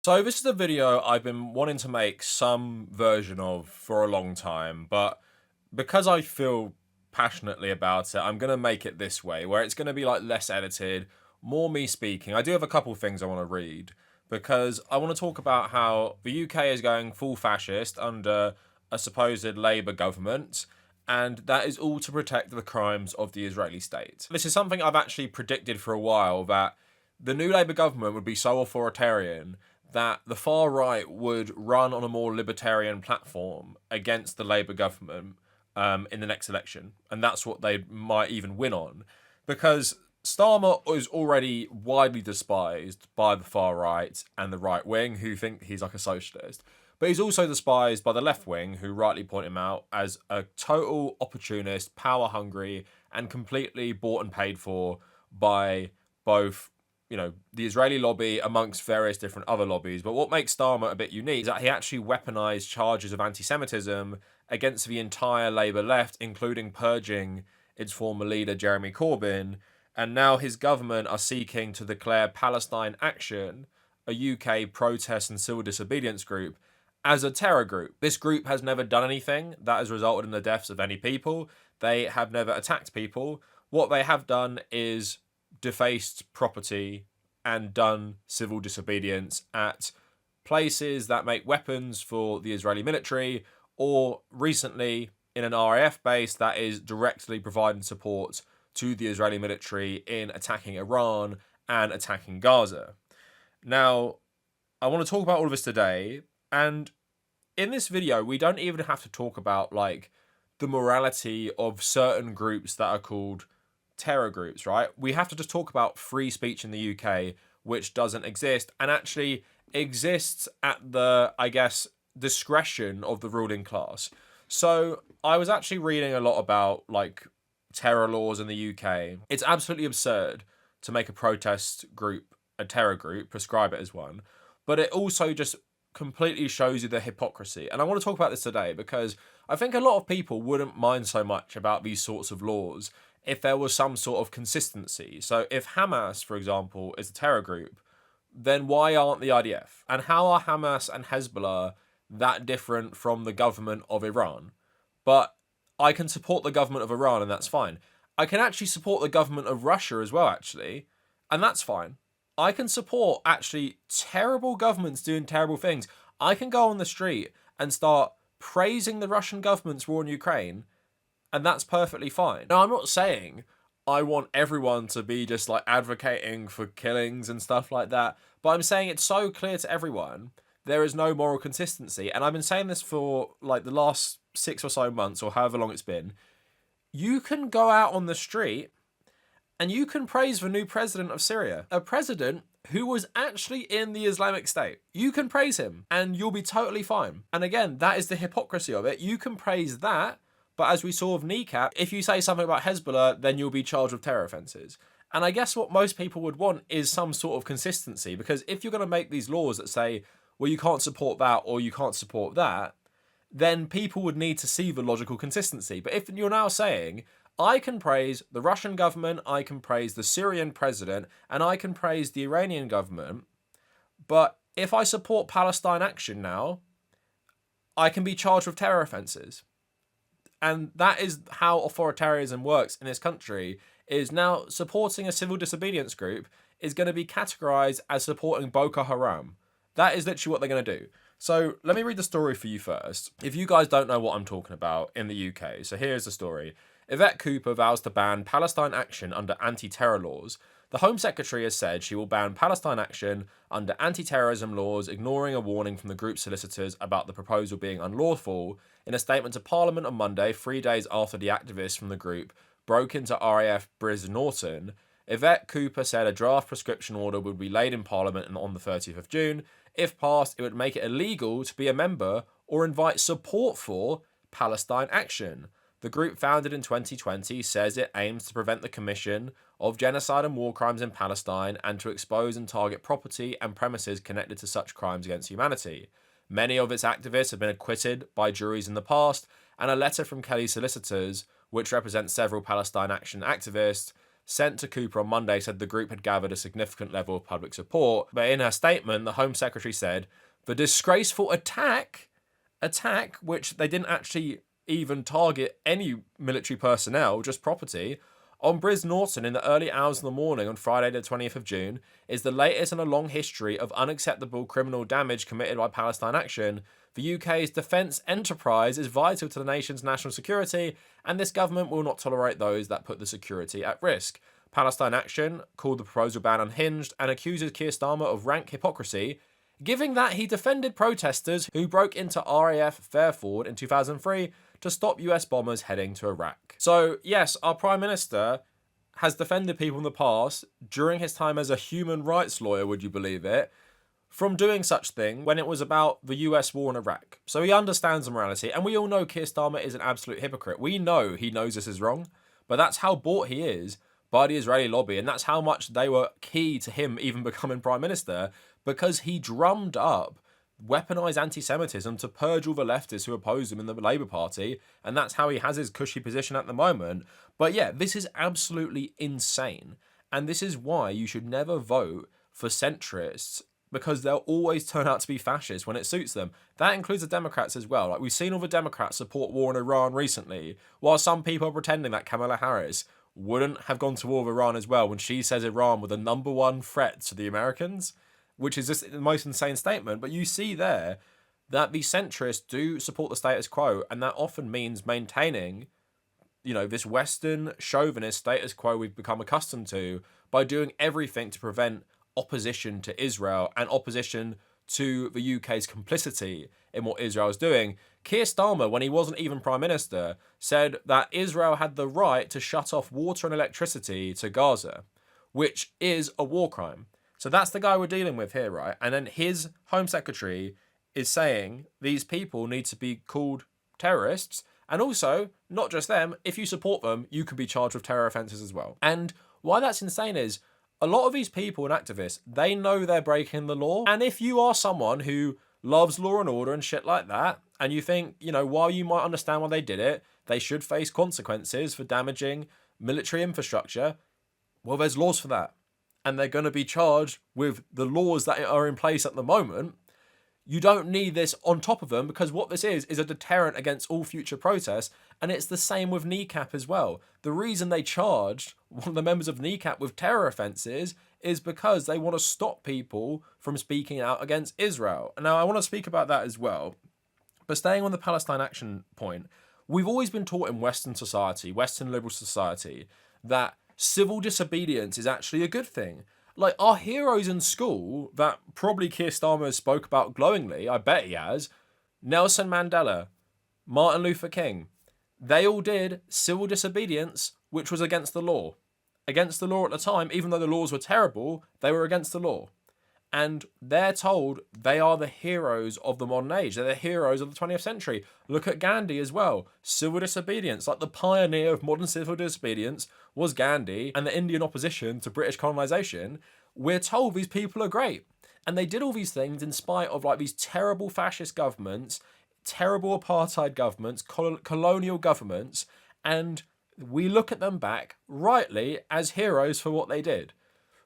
So this is a video I've been wanting to make some version of for a long time, but because I feel passionately about it, I'm going to make it this way, where it's going to be like less edited, more me speaking. I do have a couple things I want to read because I want to talk about how the UK is going full fascist under a supposed Labour government, and that is all to protect the crimes of the Israeli state. This is something I've actually predicted for a while, that the new Labour government would be so authoritarian that the far right would run on a more libertarian platform against the Labour government in the next election. And that's what they might even win on. Because Starmer is already widely despised by the far right and the right wing, who think he's like a socialist. But he's also despised by the left wing, who rightly point him out as a total opportunist, power hungry, and completely bought and paid for by both the Israeli lobby amongst various different other lobbies. But what makes Starmer a bit unique is that he actually weaponized charges of anti-Semitism against the entire Labour left, including purging its former leader, Jeremy Corbyn. And now his government are seeking to declare Palestine Action, a UK protest and civil disobedience group, as a terror group. This group has never done anything that has resulted in the deaths of any people. They have never attacked people. What they have done is defaced property and done civil disobedience at places that make weapons for the Israeli military, or recently in an RAF base that is directly providing support to the Israeli military in attacking Iran and attacking Gaza. Now, I want to talk about all of this today, and in this video, we don't even have to talk about like the morality of certain groups that are called terror groups, right? We have to just talk about free speech in the UK, which doesn't exist and actually exists at the, I guess, discretion of the ruling class. So I was actually reading a lot about like terror laws in the UK. It's absolutely absurd to make a protest group a terror group, prescribe it as one, but it also just completely shows you the hypocrisy. And I want to talk about this today because I think a lot of people wouldn't mind so much about these sorts of laws if there was some sort of consistency. So if Hamas, for example, is a terror group, then why aren't the IDF? And how are Hamas and Hezbollah that different from the government of Iran? But I can support the government of Iran, and that's fine. I can actually support the government of Russia as well, actually, and that's fine. I can support actually terrible governments doing terrible things. I can go on the street and start praising the Russian government's war in Ukraine, and that's perfectly fine. Now, I'm not saying I want everyone to be just like advocating for killings and stuff like that, but I'm saying it's so clear to everyone there is no moral consistency. And I've been saying this for like the last 6 or so months, or however long it's been. You can go out on the street and you can praise the new president of Syria, a president who was actually in the Islamic State. You can praise him and you'll be totally fine. And again, that is the hypocrisy of it. You can praise that, but as we saw with Kneecap, if you say something about Hezbollah, then you'll be charged with terror offences. And I guess what most people would want is some sort of consistency, because if you're going to make these laws that say, well, you can't support that or you can't support that, then people would need to see the logical consistency. But if you're now saying, I can praise the Russian government, I can praise the Syrian president, and I can praise the Iranian government, but if I support Palestine Action now, I can be charged with terror offences. And that is how authoritarianism works in this country, is now supporting a civil disobedience group is going to be categorized as supporting Boko Haram. That is literally what they're going to do. So let me read the story for you first. If you guys don't know what I'm talking about in the UK, so here's the story. Yvette Cooper vows to ban Palestine Action under anti-terror laws. The Home Secretary has said she will ban Palestine Action under anti-terrorism laws, ignoring a warning from the group's solicitors about the proposal being unlawful. In a statement to Parliament on Monday, 3 days after the activists from the group broke into RAF Briz Norton, Yvette Cooper said a draft prescription order would be laid in Parliament on the 30th of June. If passed, it would make it illegal to be a member or invite support for Palestine Action. The group, founded in 2020, says it aims to prevent the commission of genocide and war crimes in Palestine and to expose and target property and premises connected to such crimes against humanity. Many of its activists have been acquitted by juries in the past, and a letter from Kelly's solicitors, which represents several Palestine Action activists, sent to Cooper on Monday said the group had gathered a significant level of public support. But in her statement, the Home Secretary said, the disgraceful attack, which they didn't actually even target any military personnel, just property, on Briz Norton in the early hours of the morning on Friday the 20th of June, is the latest in a long history of unacceptable criminal damage committed by Palestine Action. The UK's defence enterprise is vital to the nation's national security, and this government will not tolerate those that put the security at risk. Palestine Action called the proposal ban unhinged and accuses Keir Starmer of rank hypocrisy, giving that he defended protesters who broke into RAF Fairford in 2003 to stop US bombers heading to Iraq. So yes, our Prime Minister has defended people in the past during his time as a human rights lawyer, would you believe it, from doing such thing when it was about the US war in Iraq. So he understands the morality, and we all know Keir Starmer is an absolute hypocrite. We know he knows this is wrong, but that's how bought he is by the Israeli lobby, and that's how much they were key to him even becoming Prime Minister, because he drummed up weaponized anti-Semitism to purge all the leftists who opposed him in the Labour Party, and that's how he has his cushy position at the moment. But yeah, this is absolutely insane, and this is why you should never vote for centrists, because they'll always turn out to be fascists when it suits them. That includes the Democrats as well. Like, we've seen all the Democrats support war in Iran recently, while some people are pretending that Kamala Harris wouldn't have gone to war with Iran as well when she says Iran were the #1 threat to the Americans, which is just the most insane statement. But you see there that the centrists do support the status quo, and that often means maintaining, this Western chauvinist status quo we've become accustomed to by doing everything to prevent opposition to Israel and opposition to the UK's complicity in what Israel is doing. Keir Starmer, when he wasn't even Prime Minister, said that Israel had the right to shut off water and electricity to Gaza, which is a war crime. So that's the guy we're dealing with here, right? And then his Home Secretary is saying these people need to be called terrorists. And also, not just them, if you support them, you could be charged with terror offences as well. And why that's insane is a lot of these people and activists, they know they're breaking the law. And if you are someone who loves law and order and shit like that, and you think, while you might understand why they did it, they should face consequences for damaging military infrastructure, well, there's laws for that. And they're going to be charged with the laws that are in place at the moment. You don't need this on top of them, because what this is a deterrent against all future protests. And it's the same with NECAP as well. The reason they charged one of the members of NECAP with terror offences is because they want to stop people from speaking out against Israel. Now, I want to speak about that as well. But staying on the Palestine Action point, we've always been taught in Western society, Western liberal society, that civil disobedience is actually a good thing. Like, our heroes in school that probably Keir Starmer spoke about glowingly, I bet he has, Nelson Mandela, Martin Luther King, they all did civil disobedience, which was against the law. Against the law at the time, even though the laws were terrible, they were against the law. And they're told they are the heroes of the modern age. They're the heroes of the 20th century. Look at Gandhi as well. Civil disobedience, like the pioneer of modern civil disobedience was Gandhi and the Indian opposition to British colonisation. We're told these people are great. And they did all these things in spite of these terrible fascist governments, terrible apartheid governments, colonial governments. And we look at them back, rightly, as heroes for what they did.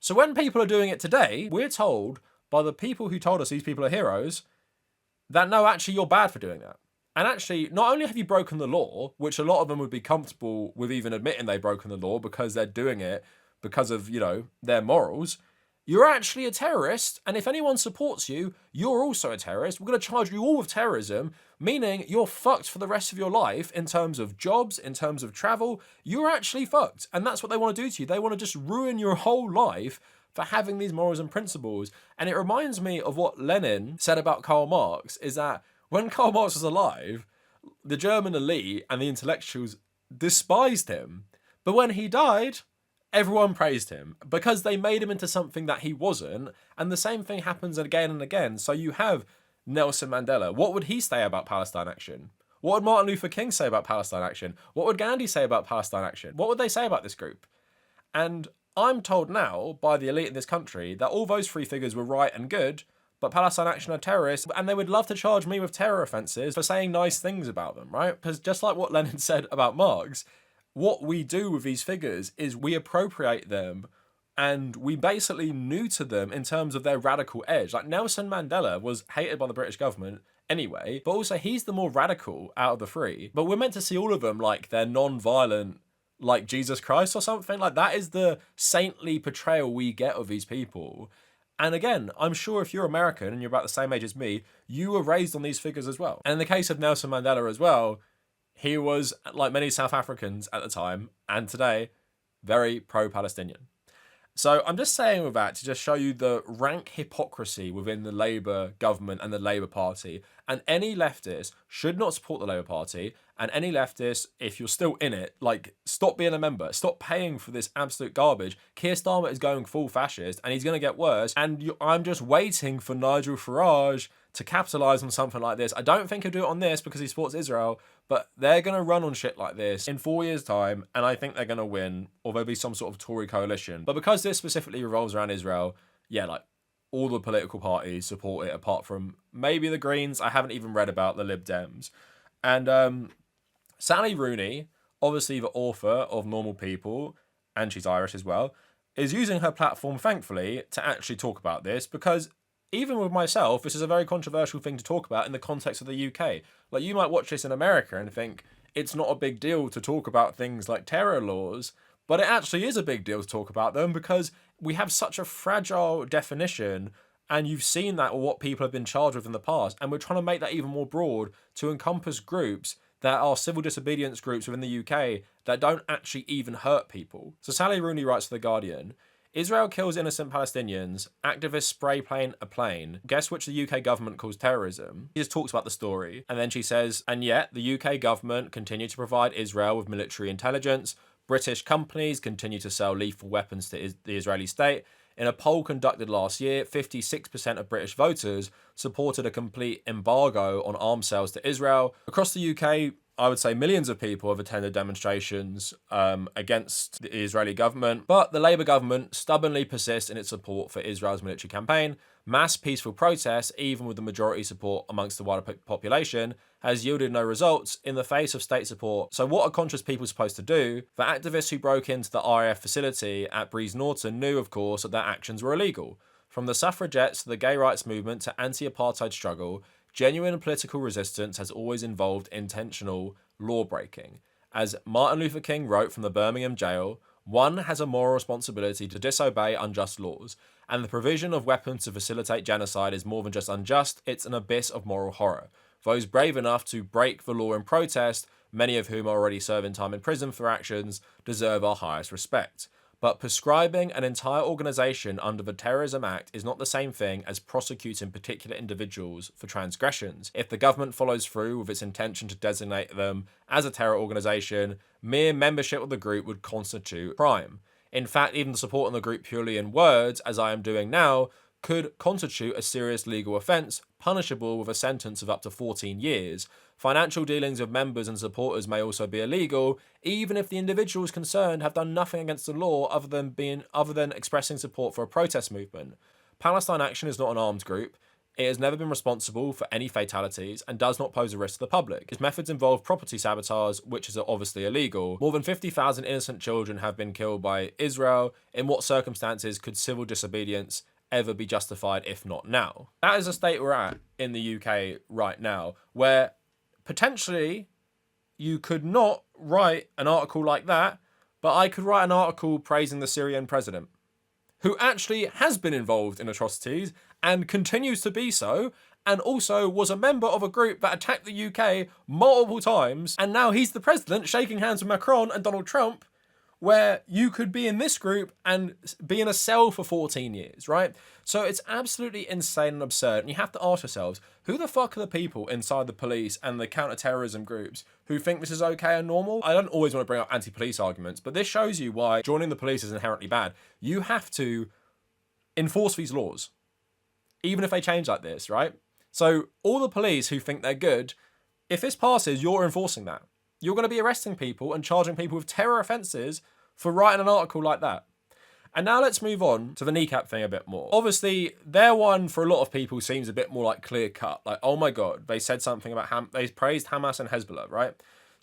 So when people are doing it today, we're told by the people who told us these people are heroes that no, actually, you're bad for doing that. And actually, not only have you broken the law, which a lot of them would be comfortable with even admitting they've broken the law because they're doing it because of, their morals, you're actually a terrorist. And if anyone supports you, you're also a terrorist. We're going to charge you all with terrorism, meaning you're fucked for the rest of your life in terms of jobs, in terms of travel. You're actually fucked. And that's what they want to do to you. They want to just ruin your whole life for having these morals and principles. And it reminds me of what Lenin said about Karl Marx, is that when Karl Marx was alive, the German elite and the intellectuals despised him. But when he died, everyone praised him because they made him into something that he wasn't. And the same thing happens again and again. So you have Nelson Mandela. What would he say about Palestine Action? What would Martin Luther King say about Palestine Action? What would Gandhi say about Palestine Action? What would they say about this group? And I'm told now by the elite in this country that all those three figures were right and good, but Palestine Action are terrorists, and they would love to charge me with terror offences for saying nice things about them, right? Because just like what Lenin said about Marx, what we do with these figures is we appropriate them and we basically neuter them in terms of their radical edge. Like Nelson Mandela was hated by the British government anyway, but also he's the more radical out of the three. But we're meant to see all of them like they're non-violent, like Jesus Christ or something. Like that is the saintly portrayal we get of these people. And again, I'm sure if you're American and you're about the same age as me, you were raised on these figures as well. And in the case of Nelson Mandela as well, he was, like many South Africans at the time and today, very pro-Palestinian. So I'm just saying with that to just show you the rank hypocrisy within the Labour government and the Labour Party. And any leftist should not support the Labour Party. And any leftist, if you're still in it, like, stop being a member. Stop paying for this absolute garbage. Keir Starmer is going full fascist and he's going to get worse. And I'm just waiting for Nigel Farage to capitalise on something like this. I don't think he'll do it on this because he supports Israel, but they're going to run on shit like this in 4 years' time, and I think they're going to win, or there'll be some sort of Tory coalition. But because this specifically revolves around Israel, yeah, like, all the political parties support it, apart from maybe the Greens. I haven't even read about the Lib Dems. And Sally Rooney, obviously the author of Normal People, and she's Irish as well, is using her platform, thankfully, to actually talk about this, because even with myself, this is a very controversial thing to talk about in the context of the UK. Like, you might watch this in America and think it's not a big deal to talk about things like terror laws, but it actually is a big deal to talk about them because we have such a fragile definition, and you've seen that or what people have been charged with in the past, and we're trying to make that even more broad to encompass groups that are civil disobedience groups within the UK that don't actually even hurt people. So Sally Rooney writes to The Guardian, Israel kills innocent Palestinians, activists spray paint a plane. Guess which the UK government calls terrorism? She just talks about the story. And then she says, and yet the UK government continue to provide Israel with military intelligence. British companies continue to sell lethal weapons to the Israeli state. In a poll conducted last year, 56% of British voters supported a complete embargo on arms sales to Israel. Across the UK, I would say millions of people have attended demonstrations against the Israeli government, but the Labour government stubbornly persists in its support for Israel's military campaign. Mass peaceful protests, even with the majority support amongst the wider population, has yielded no results in the face of state support. So what are conscious people supposed to do? The activists who broke into the RAF facility at Breeze Norton knew, of course, that their actions were illegal. From the suffragettes to the gay rights movement to anti-apartheid struggle, genuine political resistance has always involved intentional law breaking. As Martin Luther King wrote from the Birmingham jail, one has a moral responsibility to disobey unjust laws, and the provision of weapons to facilitate genocide is more than just unjust, it's an abyss of moral horror. Those brave enough to break the law in protest, many of whom are already serving time in prison for actions, deserve our highest respect. But prescribing an entire organisation under the Terrorism Act is not the same thing as prosecuting particular individuals for transgressions. If the government follows through with its intention to designate them as a terror organisation, mere membership of the group would constitute crime. In fact, even supporting the group purely in words, as I am doing now, could constitute a serious legal offence, punishable with a sentence of up to 14 years. Financial dealings of members and supporters may also be illegal, even if the individuals concerned have done nothing against the law other than expressing support for a protest movement. Palestine Action is not an armed group. It has never been responsible for any fatalities and does not pose a risk to the public. Its methods involve property sabotage, which is obviously illegal. More than 50,000 innocent children have been killed by Israel. In what circumstances could civil disobedience ever be justified if not now? That is the state we're at in the UK right now, where potentially you could not write an article like that, but I could write an article praising the Syrian president, who actually has been involved in atrocities and continues to be so, and also was a member of a group that attacked the UK multiple times, and now he's the president shaking hands with Macron and Donald Trump, where you could be in this group and be in a cell for 14 years, right? So it's absolutely insane and absurd. And you have to ask yourselves, who the fuck are the people inside the police and the counter-terrorism groups who think this is okay and normal? I don't always want to bring up anti-police arguments, but this shows you why joining the police is inherently bad. You have to enforce these laws, even if they change like this, right? So all the police who think they're good, if this passes, you're enforcing that. You're going to be arresting people and charging people with terror offences for writing an article like that. And now let's move on to the kneecap thing a bit more. Obviously, their one for a lot of people seems a bit more like clear cut. Like, oh my God, they said something about they praised Hamas and Hezbollah, right?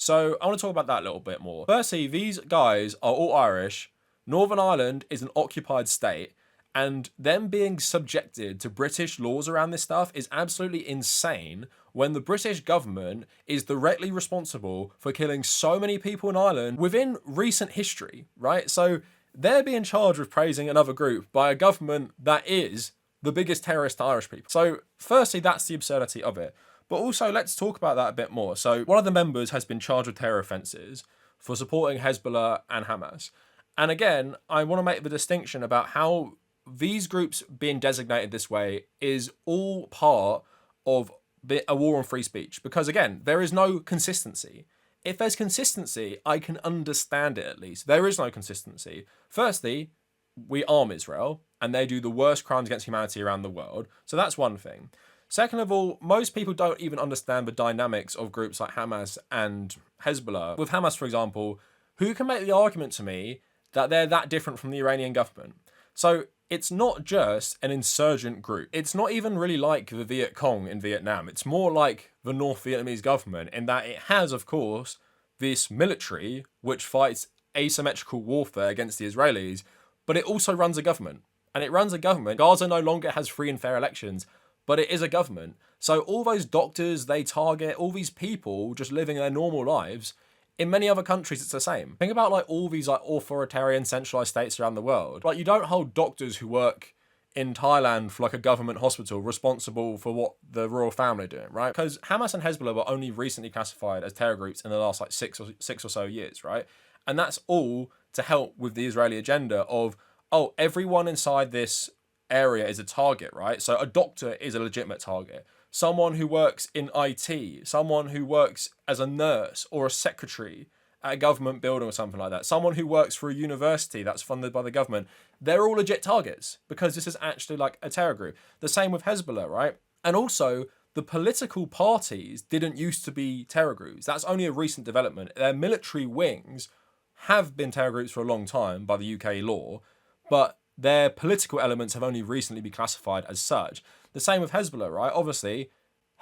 So I want to talk about that a little bit more. Firstly, these guys are all Irish. Northern Ireland is an occupied state, and them being subjected to British laws around this stuff is absolutely insane when the British government is directly responsible for killing so many people in Ireland within recent history, right? So they're being charged with praising another group by a government that is the biggest terrorist to Irish people. So firstly, that's the absurdity of it. But also, let's talk about that a bit more. So one of the members has been charged with terror offences for supporting Hezbollah and Hamas. And again, I want to make the distinction about how these groups being designated this way is all part of a war on free speech. Because again, there is no consistency. If there's consistency, I can understand it at least. There is no consistency. Firstly, we arm Israel, and they do the worst crimes against humanity around the world. So that's one thing. Second of all, most people don't even understand the dynamics of groups like Hamas and Hezbollah. With Hamas, for example, who can make the argument to me that they're that different from the Iranian government? So it's not just an insurgent group. It's not even really like the Viet Cong in Vietnam. It's more like the North Vietnamese government in that it has, of course, this military which fights asymmetrical warfare against the Israelis, but it also runs a government. And it runs a government. Gaza no longer has free and fair elections, but it is a government. So all those doctors they target, all these people just living their normal lives, in many other countries it's the same. Think about like all these like authoritarian centralized states around the world. Like you don't hold doctors who work in Thailand for like a government hospital responsible for what the royal family are doing, right? Because Hamas and Hezbollah were only recently classified as terror groups in the last like six or so years, right? And that's all to help with the Israeli agenda of, oh, everyone inside this area is a target, right? So a doctor is a legitimate target. Someone who works in IT, someone who works as a nurse or a secretary at a government building or something like that, someone who works for a university that's funded by the government, they're all legit targets because this is actually like a terror group. The same with Hezbollah, right? And also, the political parties didn't used to be terror groups. That's only a recent development. Their military wings have been terror groups for a long time by the UK law, but their political elements have only recently been classified as such. The same with Hezbollah, right? Obviously,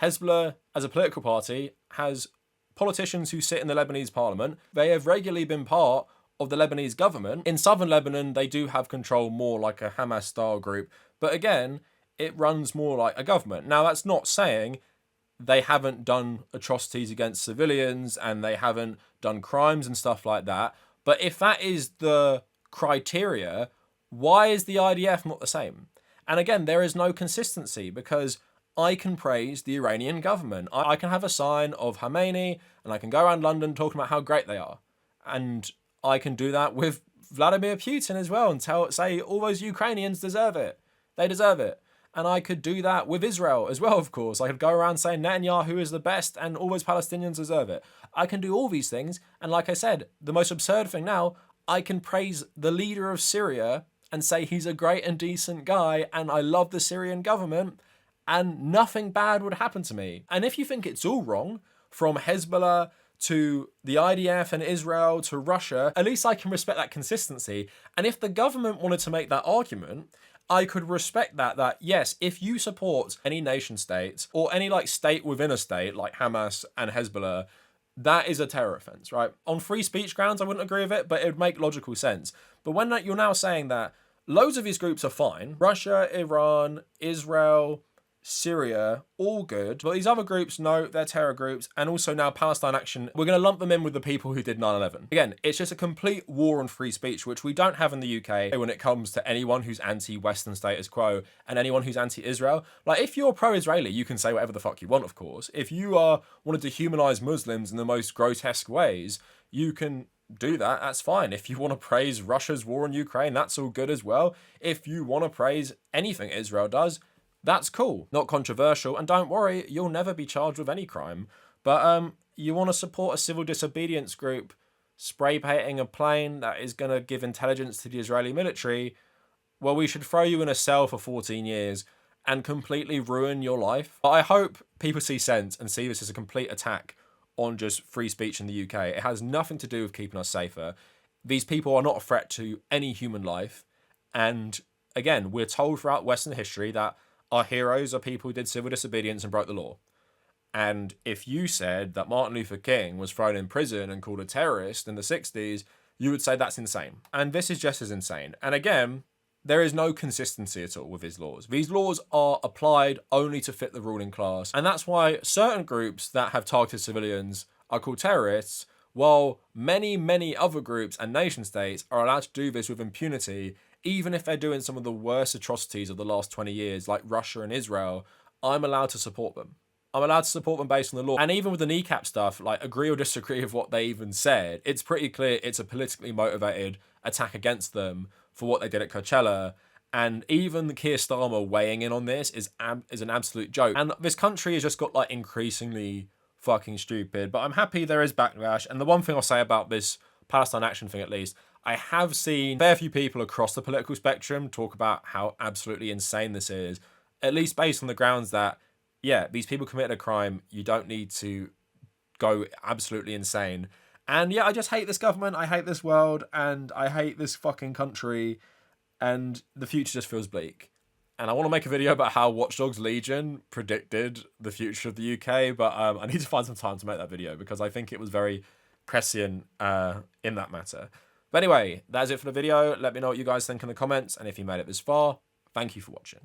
Hezbollah, as a political party, has politicians who sit in the Lebanese parliament. They have regularly been part of the Lebanese government. In southern Lebanon, they do have control more like a Hamas-style group. But again, it runs more like a government. Now, that's not saying they haven't done atrocities against civilians and they haven't done crimes and stuff like that. But if that is the criteria, why is the IDF not the same? And again, there is no consistency because I can praise the Iranian government. I can have a sign of Khomeini and I can go around London talking about how great they are. And I can do that with Vladimir Putin as well and say all those Ukrainians deserve it. They deserve it. And I could do that with Israel as well, of course. I could go around saying Netanyahu is the best and all those Palestinians deserve it. I can do all these things. And like I said, the most absurd thing now, I can praise the leader of Syria and say he's a great and decent guy and I love the Syrian government and nothing bad would happen to me. And if you think it's all wrong, from Hezbollah to the IDF and Israel to Russia, at least I can respect that consistency. And if the government wanted to make that argument, I could respect that yes, if you support any nation states or any like state within a state like Hamas and Hezbollah, that is a terror offense, right? On free speech grounds, I wouldn't agree with it, but it would make logical sense. But when you're now saying that loads of these groups are fine, Russia, Iran, Israel, Syria, all good. But these other groups, no, they're terror groups. And also now Palestine Action, we're going to lump them in with the people who did 9/11. Again, it's just a complete war on free speech, which we don't have in the UK when it comes to anyone who's anti-Western status quo and anyone who's anti-Israel. Like, if you're pro-Israeli, you can say whatever the fuck you want, of course. If you wanted to humanize Muslims in the most grotesque ways, you can do that. That's fine. If you want to praise Russia's war on Ukraine, that's all good as well. If you want to praise anything Israel does, that's cool. Not controversial. And don't worry, you'll never be charged with any crime. But you want to support a civil disobedience group spray painting a plane that is going to give intelligence to the Israeli military, well, we should throw you in a cell for 14 years and completely ruin your life. But I hope people see sense and see this as a complete attack on just free speech in the UK. It has nothing to do with keeping us safer. These people are not a threat to any human life. And again, we're told throughout Western history that our heroes are people who did civil disobedience and broke the law. And if you said that Martin Luther King was thrown in prison and called a terrorist in the 60s, you would say that's insane. And this is just as insane. And again, there is no consistency at all with his laws. These laws are applied only to fit the ruling class. And that's why certain groups that have targeted civilians are called terrorists, while many, many other groups and nation states are allowed to do this with impunity, even if they're doing some of the worst atrocities of the last 20 years, like Russia and Israel. I'm allowed to support them. I'm allowed to support them based on the law. And even with the kneecap stuff, like, agree or disagree with what they even said, it's pretty clear it's a politically motivated attack against them for what they did at Coachella. And even Keir Starmer weighing in on this is an absolute joke. And this country has just got, like, increasingly fucking stupid. But I'm happy there is backlash. And the one thing I'll say about this Palestine Action thing, at least, I have seen a fair few people across the political spectrum talk about how absolutely insane this is, at least based on the grounds that, yeah, these people committed a crime. You don't need to go absolutely insane. And yeah, I just hate this government. I hate this world. And I hate this fucking country. And the future just feels bleak. And I want to make a video about how Watch Dogs Legion predicted the future of the UK. But I need to find some time to make that video because I think it was very prescient in that matter. But anyway, that's it for the video. Let me know what you guys think in the comments. And if you made it this far, thank you for watching.